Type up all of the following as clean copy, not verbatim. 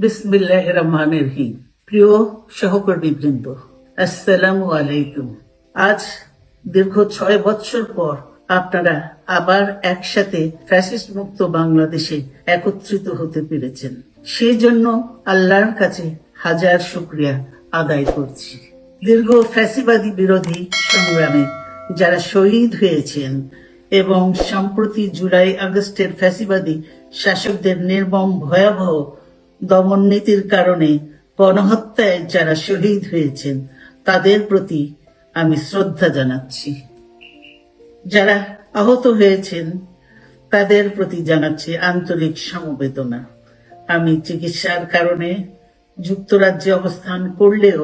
বিসমিল্লাহির রহমানির রহিম। প্রিয় সহকর্মীবৃন্দ, আসসালামু আলাইকুম। আজ দীর্ঘ 6 বছর পর আপনারা আবার একসাথে ফ্যাসিস্ট মুক্ত বাংলাদেশে একত্রিত হতে পেরেছেন। সেই জন্য আল্লাহর কাছে হাজার শুকরিয়া আদায় করছি। দীর্ঘ ফ্যাসিবাদী বিরোধী সংগ্রামে যারা শহীদ হয়েছেন এবং সম্প্রতি জুলাই আগস্টের ফ্যাসিবাদী শাসকদের নির্মম ভয়াবহ দমন নীতির কারণে গণহত্যায় যারা শহীদ হয়েছেন তাদের প্রতি আমি শ্রদ্ধা জানাচ্ছি। যারা আহত হয়েছেন তাদের প্রতি জানাচ্ছি আন্তরিক সমবেদনা। আমি চিকিৎসার কারণে যুক্তরাজ্যে অবস্থান করলেও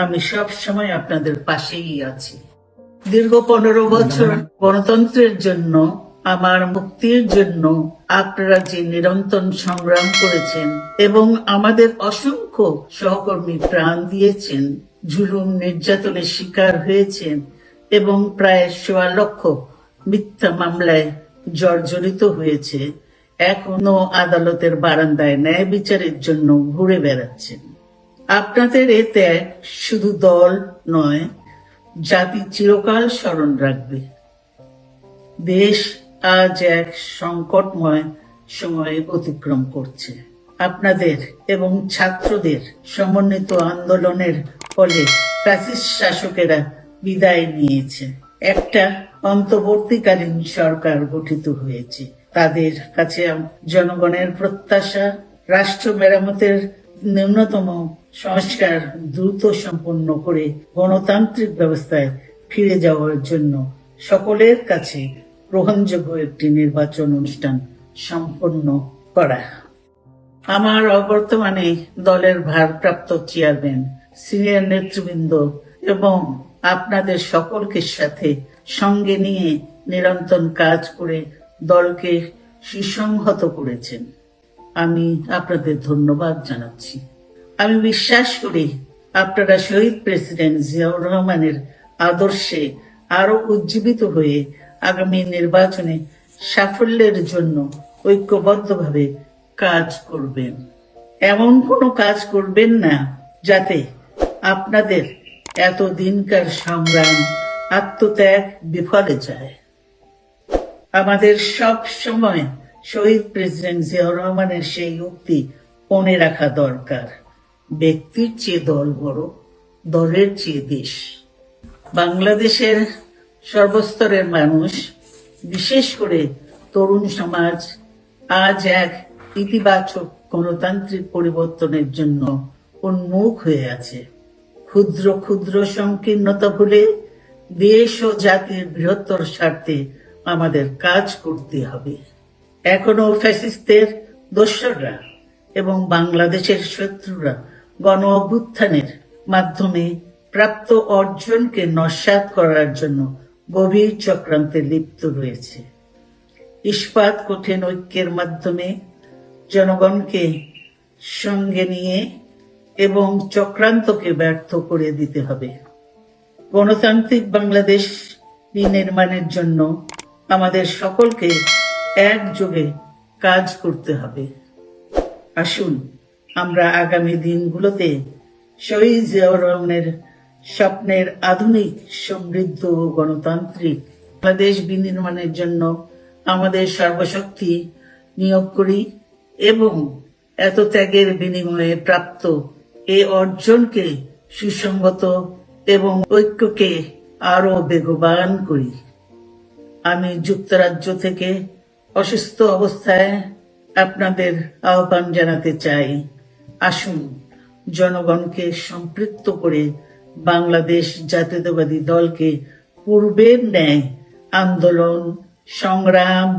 আমি সব সময় আপনাদের পাশেই আছি। দীর্ঘ 15 বছর গণতন্ত্রের জন্য, আমার মুক্তির জন্য আপনারা যে নিরন্তর সংগ্রাম করেছেন এবং আমাদের অসংখ্য সহকর্মী প্রাণ দিয়েছেন, জুলুম নির্যাতনের শিকার হয়েছেন এবং প্রায় 1.25 লক্ষ মিথ্যা মামলায় জর্জরিত হয়েছে, এখনো আদালতের বারান্দায় ন্যায় বিচারের জন্য ঘুরে বেড়াচ্ছেন। আপনাদের এ ত্যাগ শুধু দল নয়, জাতি চিরকাল স্মরণ রাখবে। দেশ আজ এক সংকটময় সময়ে অতিক্রম করছে। আপনাদের এবং ছাত্রদের সমন্বিত আন্দোলনের ফলে ফ্যাসিস্ট শাসকেরা বিদায় নিয়েছে। একটা অন্তর্বর্তীকালীন সরকার গঠিত হয়েছে। তাদের কাছে জনগণের প্রত্যাশা রাষ্ট্র মেরামতের ন্যূনতম সংস্কার দ্রুত সম্পন্ন করে গণতান্ত্রিক ব্যবস্থায় ফিরে যাওয়ার জন্য সকলের কাছে গ্রহণযোগ্য একটি নির্বাচন অনুষ্ঠান সম্পন্ন করা। আমার অবর্তমানে দলের ভারপ্রাপ্ত চেয়ারম্যান, সিনিয়র নেতৃবৃন্দ এবং আপনাদের সকলকে সাথে সঙ্গে নিয়ে নিরন্তর কাজ করে দলকে সুসংহত করেছেন। আমি আপনাদের ধন্যবাদ জানাচ্ছি। আমি বিশ্বাস করি আপনারা শহীদ প্রেসিডেন্ট জিয়াউর রহমানের আদর্শে আরো উজ্জীবিত হয়ে আগামী নির্বাচনে সাফল্যের জন্য ঐক্যবদ্ধভাবে কাজ করবেন। এমন কোনো কাজ করবেন না যাতে আপনাদের এতদিনকার সংগ্রাম, আত্মত্যাগ বিফলে যায়। আমাদের সব সময় শহীদ প্রেসিডেন্ট জিয়াউর রহমানের সেই উক্তি মনে রাখা দরকার, ব্যক্তির চেয়ে দল বড়, দলের চেয়ে দেশ। বাংলাদেশের সর্বস্তরের মানুষ, বিশেষ করে তরুণ সমাজ আজ এক ইতিবাচক গণতান্ত্রিক পরিবর্তনের জন্য উন্মুখ হয়ে আছে। ক্ষুদ্র ক্ষুদ্র সংকীর্ণতা ভুলে দেশ ও জাতির বৃহত্তর স্বার্থে আমাদের কাজ করতে হবে। এখনো ফ্যাসিস্টদের দোসররা এবং বাংলাদেশের শত্রুরা গণ অভ্যুত্থানের মাধ্যমে প্রাপ্ত অর্জনকে নস্যাৎ করার জন্য গভীর চক্রান্তে লিপ্ত রয়েছে। ইস্পাত কঠিন ঐক্যের মাধ্যমে জনগণকে সঙ্গে নিয়ে এবং চক্রান্তকে ব্যর্থ করে দিতে হবে। গণতান্ত্রিক বাংলাদেশ বিনির্মাণের জন্য আমাদের সকলকে একযোগে কাজ করতে হবে। আসুন আমরা আগামী দিনগুলোতে শহীদ জিয়াউর রহমানের স্বপ্নের আধুনিক, সমৃদ্ধ ও গণতান্ত্রিক বাংলাদেশ বিনির্মাণের জন্য আমাদের সর্বশক্তি নিয়োগ করি এবং এত ত্যাগের বিনিময়ে প্রাপ্ত এই অর্জনকে সুসংগত এবং ঐক্যকে আরো বেগবান করি। আমি যুক্তরাজ্য থেকে অসুস্থ অবস্থায় আপনাদের আহ্বান জানাতে চাই, আসুন জনগণকে সম্পৃক্ত করে বাংলাদেশ জাতীয়তাবাদী দলকে পূর্বের ন্যায় আন্দোলন, সংগ্রাম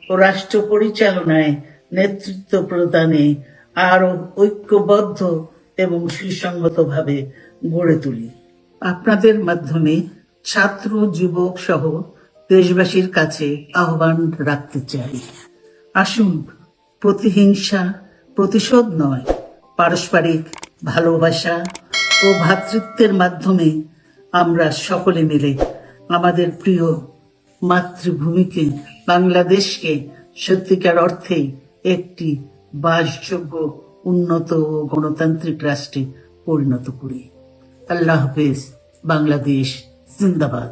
ও রাষ্ট্র পরিচালনায় নেতৃত্ব প্রদানে আরো ঐক্যবদ্ধ এবং সুসংগতভাবে গড়ে তুলি। আপনাদের মাধ্যমে ছাত্র, যুবক সহ দেশবাসীর কাছে আহ্বান রাখতে চাই, আসুন প্রতিহিংসা, প্রতিশোধ নয়, পারস্পরিক ভালোবাসা ও ভ্রাতৃত্বের মাধ্যমে আমরা সকলে মিলে আমাদের প্রিয় মাতৃভূমিকে, বাংলাদেশকে সত্যিকার অর্থে একটি বাসযোগ্য উন্নত ও গণতান্ত্রিক রাষ্ট্রে পরিণত করি। আল্লাহ হাফেজ। বাংলাদেশ জিন্দাবাদ।